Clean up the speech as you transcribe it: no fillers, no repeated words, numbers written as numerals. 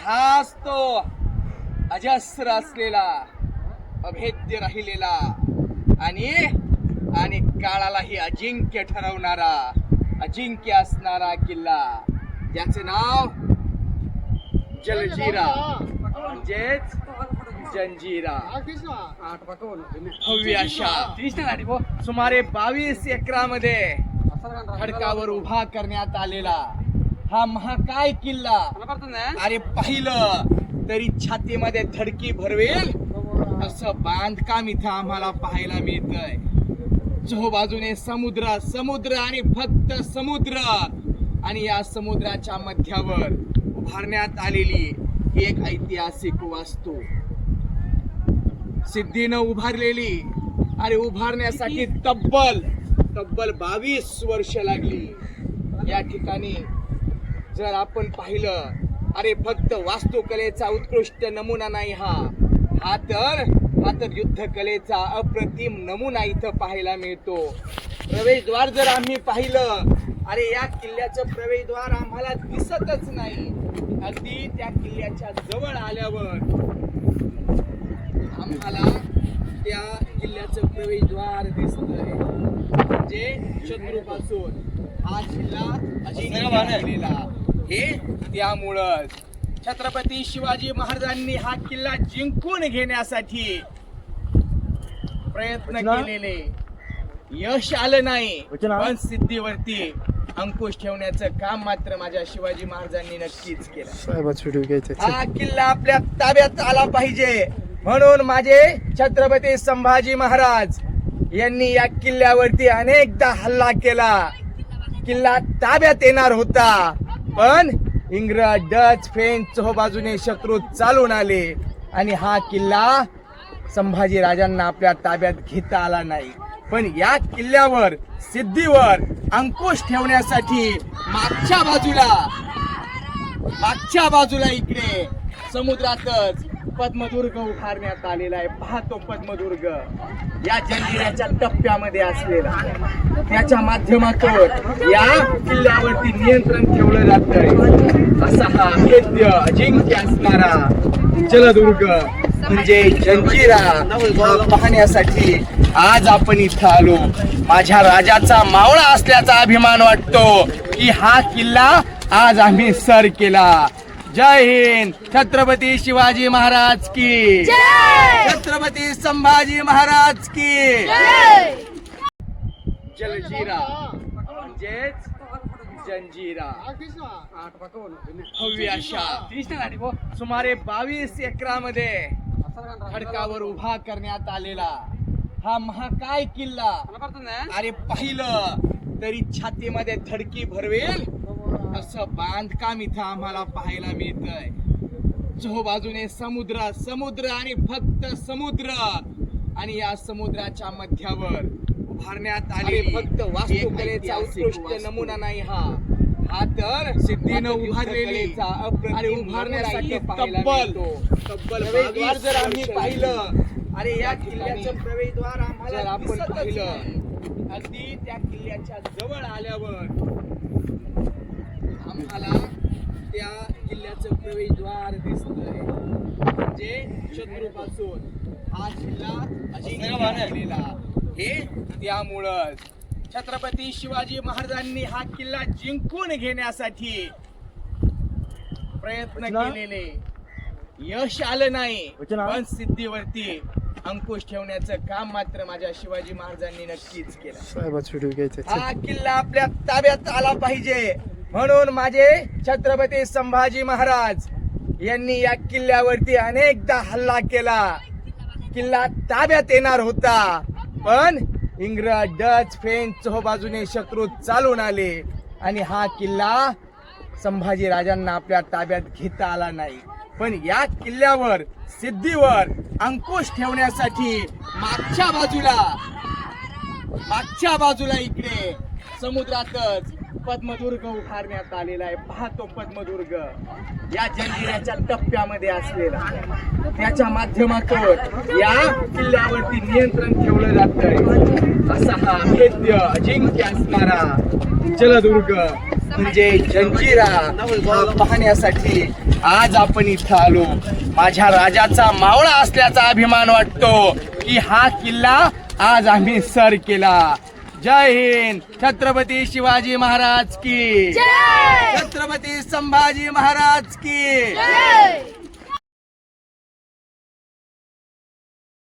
हाच तो अजस्र असलेला, अभेद्य राहिलेला आणि काळालाही अजिंक्य ठरवणारा, अजिंक्य असणारा किल्ला, ज्याचे नाव जलजीरा म्हणजेच जंजिरा. भव्य अशा सुमारे 22 एकरामध्ये खडकावर उभा करण्यात आलेला हा महाकाय किल्ला, अरे पाहिलं तरी छातीमध्ये धडकी भरवेल असं बांधकाम इथं आम्हाला पाहायला मिळतंय. चोहोबाजूने समुद्र समुद्र आणि फक्त समुद्र, आणि या समुद्राच्या मध्यावर उभारण्यात आलेली ही एक ऐतिहासिक वास्तू, सिद्धीनं उभारलेली. अरे उभारण्यासाठी तब्बल 22 वर्ष लागली. या ठिकाणी जर आपण पाहिलं, अरे फक्त वास्तुकलेचा उत्कृष्ट नमुना नाही हा तर युद्धकलेचा अप्रतिम नमुना इथं पाहायला मिळतो. प्रवेशद्वार जर आम्ही पाहिलं, अरे या किल्ल्याचं प्रवेशद्वार आम्हाला दिसतच नाही. अगदी त्या किल्ल्याच्या जवळ आल्यावर आम्हाला त्या किल्ल्याचं प्रवेशद्वार दिसतंय. म्हणजे शत्रूपासून हा किल्ला अजिंक्य राहिलेला. हे त्यामुळं छत्रपती शिवाजी महाराजांनी हा किल्ला जिंकून घेण्यासाठी प्रयत्न केलेले, यश आलं नाही, पण सिद्धीवरती अंकुश ठेवण्याचं काम मात्र माझ्या शिवाजी महाराजांनी नक्कीच केलं. हा किल्ला आपल्या ताब्यात आला पाहिजे म्हणून माझे छत्रपती संभाजी महाराज यांनी या किल्ल्यावरती अनेकदा हल्ला केला. किल्ला ताब्यात येणार होता, पण इंग्रज, डच, फ्रेंच चोहोबाजूने शत्रू चालून आले आणि हा किल्ला संभाजी राजांना आपल्या ताब्यात घेता आला नाही. पण या किल्ल्यावर सिद्धीवर अंकुश ठेवण्यासाठी मागच्या बाजूला इकडे समुद्रातच पद्मदुर्ग उभारण्यात आलेला आहे. पाहतो पद्मदुर्ग या जंजिऱ्याच्या टप्प्यामध्ये असलेला, त्याच्या माध्यमातून या किल्ल्यावरती नियंत्रण ठेवलं जातंय. असा हा अभेद्य अजिंक्य असणारा जलदुर्ग म्हणजे जंजिरा पाहण्यासाठी आज आपण इथं आलो. माझ्या राजाचा मावळा असल्याचा अभिमान वाटतो की हा किल्ला आज आम्ही सर केला. जय हिंद. छत्रपती शिवाजी महाराज की जय. छत्रपती संभाजी महाराज की जय. जलजीरा म्हणजेच जंजिरा. भव्य अशा सुमारे 22 एकरामध्ये खडकावर उभा करण्यात आलेला हा महाकाय किल्ला, अरे पाहिलं तरी छातीमध्ये धडकी भरवेल असं बांधकाम इथं आम्हाला पाहायला मिळतंय. चोहोबाजूने समुद्र समुद्र आणि फक्त समुद्र, आणि या समुद्राच्या मध्यावर उभारण्यात आलेली फक्त वास्तुकलेचा उत्कृष्ट नमुना नाही हा तर सिद्धीनं उभारलेली, अरे उभारण्यासाठी तब्बल 22 जर आम्ही पाहिलं, अरे या किल्ल्याचं प्रवेशद्वार आम्हाला आपण पाहिलं, अगदी त्या किल्ल्याच्या जवळ आल्यावर आम्हाला त्या किल्ल्याचं प्रवेशद्वार दिसतंय. म्हणजे शत्रूपासून हा किल्ला अजिंक्य राहिलेला. हे त्यामुळं छत्रपती शिवाजी महाराजांनी हा किल्ला जिंकून घेण्यासाठी प्रयत्न केलेले, यश आलं नाही, पण सिद्धीवरती अंकुश ठेवण्याचं काम मात्र माझ्या शिवाजी महाराजांनी नक्कीच केलं. हा किल्ला आपल्या ताब्यात आला पाहिजे म्हणून माझे छत्रपती संभाजी महाराज यांनी या किल्ल्यावरती अनेकदा हल्ला केला. किल्ला ताब्यात येणार होता, पण इंग्रज, डच, फ्रेंच चोहोबाजूने शत्रू चालून आले आणि हा किल्ला संभाजी राजांना आपल्या ताब्यात घेता आला नाही. पण या किल्ल्यावर सिद्धीवर अंकुश ठेवण्यासाठी मागच्या बाजूला इकडे समुद्रातच पद्मदुर्ग उभारण्यात आलेला आहे. पाहतो पद्मदुर्ग या जंजिऱ्याच्या टप्प्यामध्ये असलेला, त्याच्या माध्यमातून या किल्ल्यावरती नियंत्रण ठेवलं जातंय. असा हा अभेद्य अजिंक्य असणारा जलदुर्ग म्हणजे जंजिरा हा पाहण्यासाठी आज आपण इथं आलो. माझ्या राजाचा मावळा असल्याचा अभिमान वाटतो की हा किल्ला आज आम्ही सर केला. जय हिंद. छत्रपती शिवाजी महाराज की, छत्रपती संभाजी महाराज की.